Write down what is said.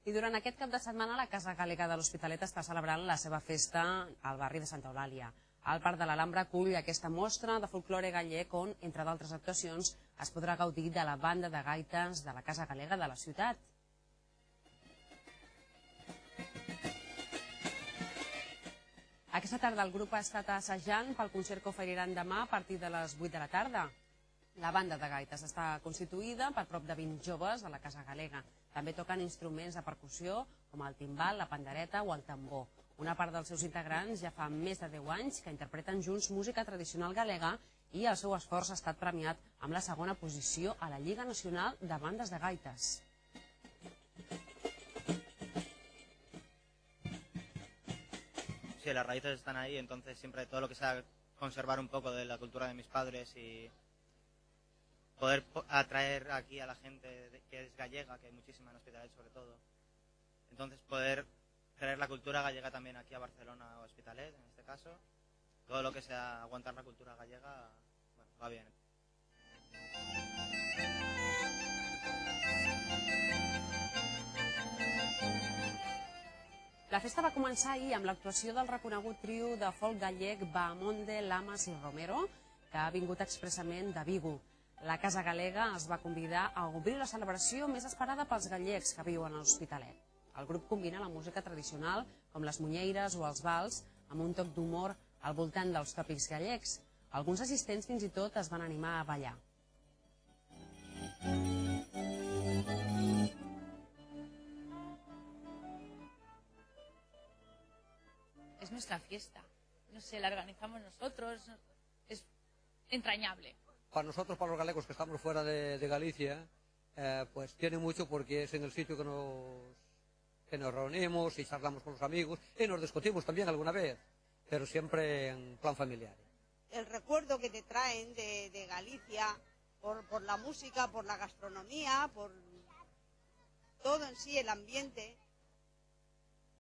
I durant aquest cap de setmana la Casa Gàl·lega de l'Hospitalet està celebrant la seva festa al barri de Santa Eulàlia. El Parc de l'Alhambra acull aquesta mostra de folklore gallec on, entre d'altres actuacions, es podrà gaudir de la banda de gaites de la Casa Gàl·lega de la ciutat. Aquesta tarda el grup ha estat assajant pel concert que oferiran demà a partir de les 8 de la tarda. La banda de gaites està constituïda per prop de 20 joves de la Casa Gàl·lega. També toquen instruments de percussió com el timbal, la pandereta o el tambor. Una part dels seus integrants ja fa més de 10 anys que interpreten junts música tradicional gàl·lega i el seu esforç ha estat premiat amb la segona posició a la Lliga Nacional de Bandes de Gaites. Sí, las raíces están ahí, entonces siempre todo lo que sea conservar un poco de la cultura de mis padres y poder atraer aquí a la gente que es gallega, que hay muchísima en Hospitalet sobre todo. Entonces poder traer la cultura gallega también aquí a Barcelona o Hospitalet, en este caso. Todo lo que sea aguantar la cultura gallega, bueno, va bien. La festa va començar ahir amb l'actuació del reconegut trio de folk gallec Bahamonde, Lamas i Romero, que ha vingut expressament de Vigo. La Casa Gàl·lega es va convidar a obrir la celebració més esperada pels gallecs que viuen a l'Hospitalet. El grup combina la música tradicional, com les munyeires o els bals, amb un toc d'humor al voltant dels tòpics gallecs. Alguns assistents fins i tot es van animar a ballar. Es nuestra fiesta, no sé, la organizamos nosotros, es entrañable. Para nosotros, para los galegos que estamos fuera de Galicia, pues tiene mucho porque es en el sitio que nos reunimos y charlamos con los amigos y nos discutimos también alguna vez, pero siempre en plan familiar. El recuerdo que te traen de Galicia por la música, por la gastronomía, por todo en sí, el ambiente.